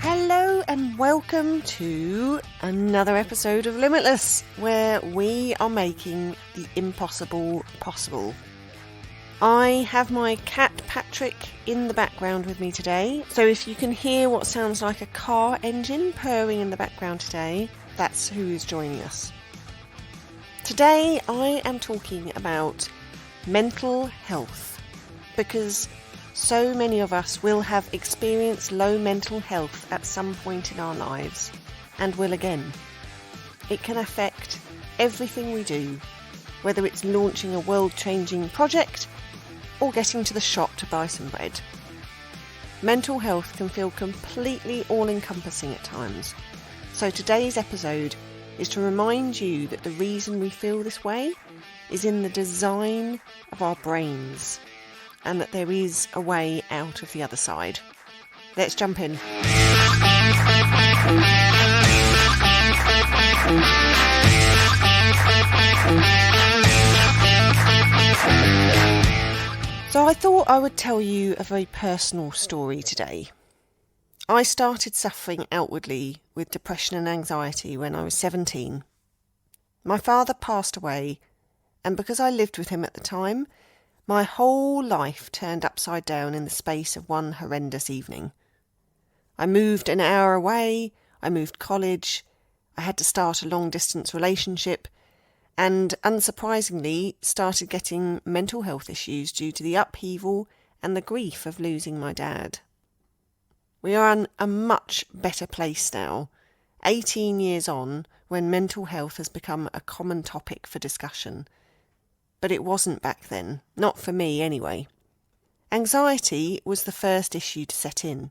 Hello and welcome to another episode of Limitless, where we are making the impossible possible. I have my cat Patrick in the background with me today, so if you can hear what sounds like a car engine purring in the background today, that's who is joining us. Today I am talking about mental health, because so many of us will have experienced low mental health at some point in our lives, and will again. It can affect everything we do, whether it's launching a world-changing project or getting to the shop to buy some bread. Mental health can feel completely all-encompassing at times, so today's episode is to remind you that the reason we feel this way is in the design of our brains, and that there is a way out of the other side. Let's jump in. So I thought I would tell you a very personal story today. I started suffering outwardly with depression and anxiety when I was 17. My father passed away, and because I lived with him at the time, my whole life turned upside down in the space of one horrendous evening. I moved an hour away, I moved college, I had to start a long-distance relationship, and unsurprisingly started getting mental health issues due to the upheaval and the grief of losing my dad. We are in a much better place now, 18 years on, when mental health has become a common topic for discussion. But it wasn't back then, not for me anyway. Anxiety was the first issue to set in,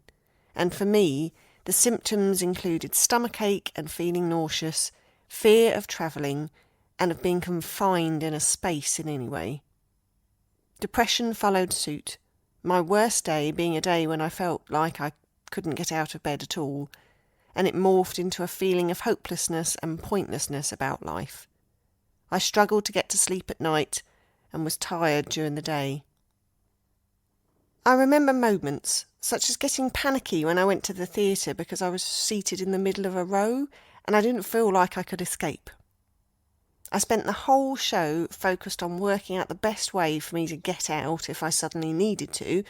and for me, the symptoms included stomachache and feeling nauseous, fear of travelling, and of being confined in a space in any way. Depression followed suit, my worst day being a day when I felt like I couldn't get out of bed at all, and it morphed into a feeling of hopelessness and pointlessness about life. I struggled to get to sleep at night and was tired during the day. I remember moments, such as getting panicky when I went to the theatre because I was seated in the middle of a row and I didn't feel like I could escape. I spent the whole show focused on working out the best way for me to get out if I suddenly needed to,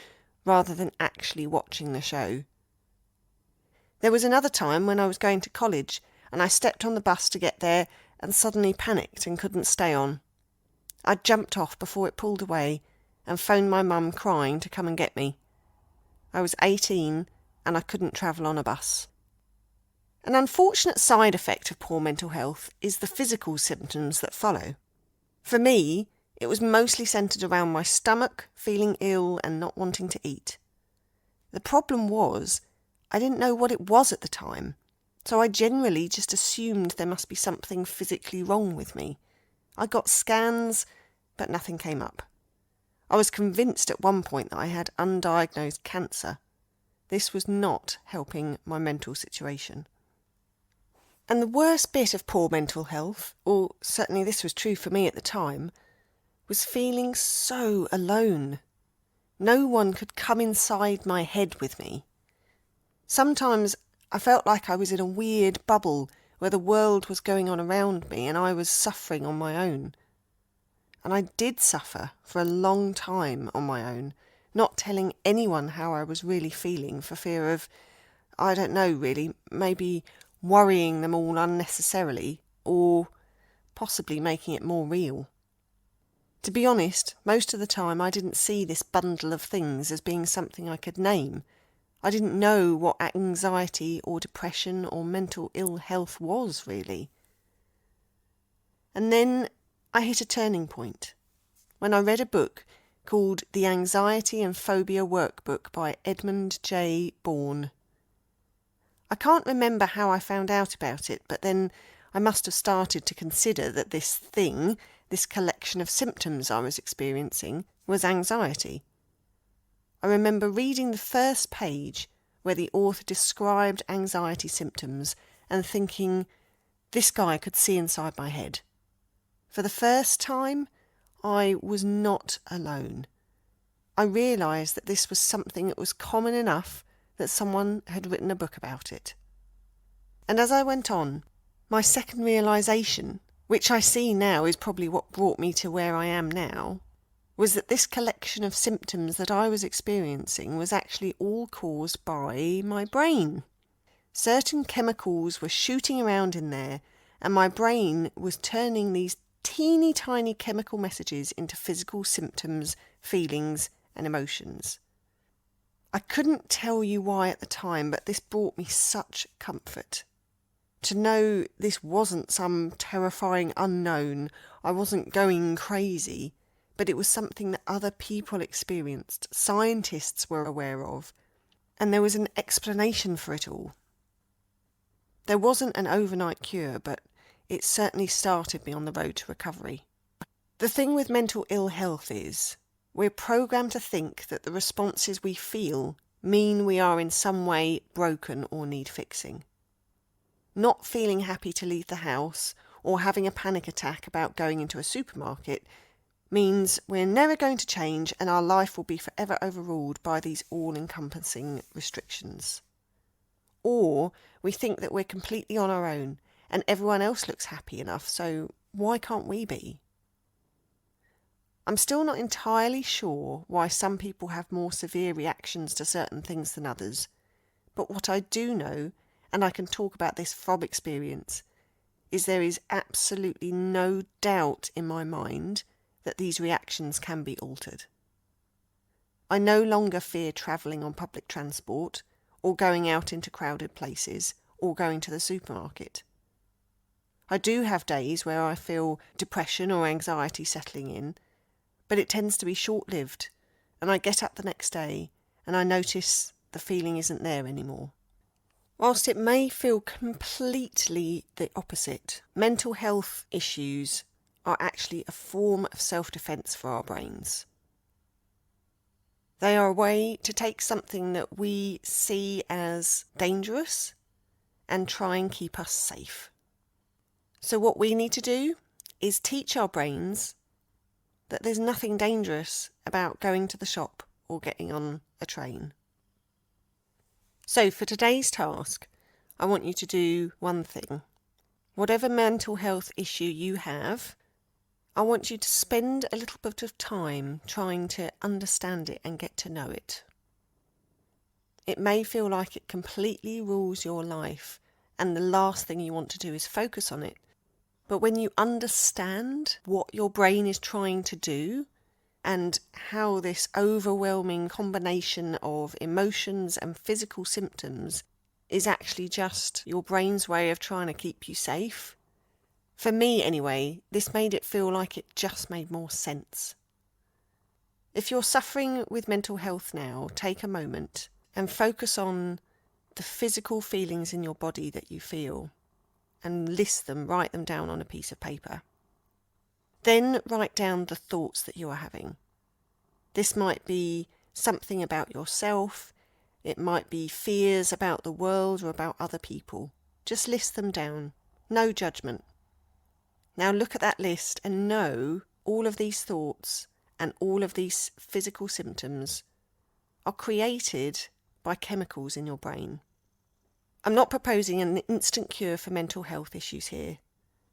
rather than actually watching the show. There was another time when I was going to college and I stepped on the bus to get there and suddenly panicked and couldn't stay on. I jumped off before it pulled away and phoned my mum crying to come and get me. I was 18 and I couldn't travel on a bus. An unfortunate side effect of poor mental health is the physical symptoms that follow. For me, it was mostly centred around my stomach, feeling ill and not wanting to eat. The problem was, I didn't know what it was at the time, so I generally just assumed there must be something physically wrong with me. I got scans, but nothing came up. I was convinced at one point that I had undiagnosed cancer. This was not helping my mental situation. And the worst bit of poor mental health, or certainly this was true for me at the time, was feeling so alone. No one could come inside my head with me. Sometimes I felt like I was in a weird bubble where the world was going on around me and I was suffering on my own. And I did suffer for a long time on my own, not telling anyone how I was really feeling for fear of, I don't know really, maybe worrying them all unnecessarily or possibly making it more real. To be honest, most of the time I didn't see this bundle of things as being something I could name. I didn't know what anxiety or depression or mental ill health was, really. And then I hit a turning point when I read a book called The Anxiety and Phobia Workbook by Edmund J. Bourne. I can't remember how I found out about it, but then I must have started to consider that this thing, this collection of symptoms I was experiencing, was anxiety. I remember reading the first page where the author described anxiety symptoms and thinking, this guy could see inside my head. For the first time, I was not alone. I realised that this was something that was common enough that someone had written a book about it. And as I went on, my second realisation, which I see now is probably what brought me to where I am now, was that this collection of symptoms that I was experiencing was actually all caused by my brain. Certain chemicals were shooting around in there, and my brain was turning these teeny tiny chemical messages into physical symptoms, feelings, and emotions. I couldn't tell you why at the time, but this brought me such comfort. To know this wasn't some terrifying unknown, I wasn't going crazy, but it was something that other people experienced, scientists were aware of, and there was an explanation for it all. There wasn't an overnight cure, but it certainly started me on the road to recovery. The thing with mental ill health is, we're programmed to think that the responses we feel mean we are in some way broken or need fixing. Not feeling happy to leave the house or having a panic attack about going into a supermarket means we're never going to change and our life will be forever overruled by these all-encompassing restrictions. Or we think that we're completely on our own and everyone else looks happy enough, so why can't we be? I'm still not entirely sure why some people have more severe reactions to certain things than others, but what I do know, and I can talk about this from experience, is there is absolutely no doubt in my mind that these reactions can be altered. I no longer fear travelling on public transport, or going out into crowded places, or going to the supermarket. I do have days where I feel depression or anxiety settling in, but it tends to be short-lived, and I get up the next day and I notice the feeling isn't there anymore. Whilst it may feel completely the opposite, mental health issues are actually a form of self-defence for our brains. They are a way to take something that we see as dangerous and try and keep us safe. So what we need to do is teach our brains that there's nothing dangerous about going to the shop or getting on a train. So for today's task, I want you to do one thing. Whatever mental health issue you have, I want you to spend a little bit of time trying to understand it and get to know it. It may feel like it completely rules your life and the last thing you want to do is focus on it. But when you understand what your brain is trying to do and how this overwhelming combination of emotions and physical symptoms is actually just your brain's way of trying to keep you safe, for me anyway, this made it feel like it just made more sense. If you're suffering with mental health now, take a moment and focus on the physical feelings in your body that you feel. And list them, write them down on a piece of paper. Then write down the thoughts that you are having. This might be something about yourself, it might be fears about the world or about other people. Just list them down, no judgment. Now look at that list and know all of these thoughts and all of these physical symptoms are created by chemicals in your brain. I'm not proposing an instant cure for mental health issues here,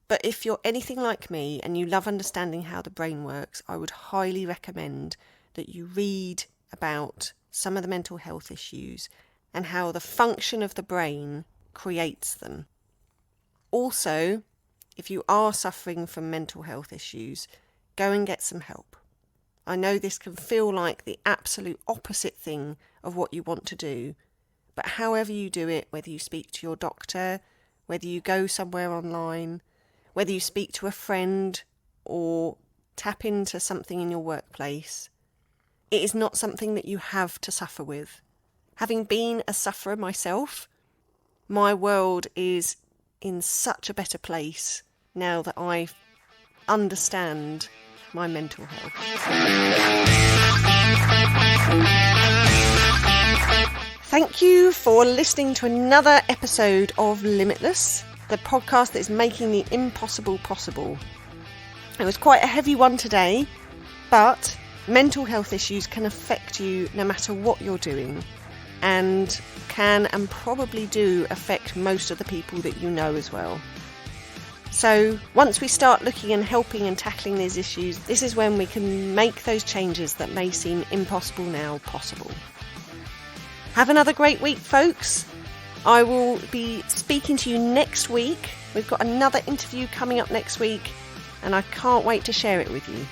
but if you're anything like me and you love understanding how the brain works, I would highly recommend that you read about some of the mental health issues and how the function of the brain creates them. Also, if you are suffering from mental health issues, go and get some help. I know this can feel like the absolute opposite thing of what you want to do, but however you do it, whether you speak to your doctor, whether you go somewhere online, whether you speak to a friend or tap into something in your workplace, it is not something that you have to suffer with. Having been a sufferer myself, my world is in such a better place now that I understand my mental health. Thank you for listening to another episode of Limitless, the podcast that is making the impossible possible. It was quite a heavy one today, but mental health issues can affect you no matter what you're doing, and can and probably do affect most of the people that you know as well. So once we start looking and helping and tackling these issues, this is when we can make those changes that may seem impossible now possible. Have another great week, folks. I will be speaking to you next week. We've got another interview coming up next week, and I can't wait to share it with you.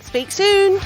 Speak soon!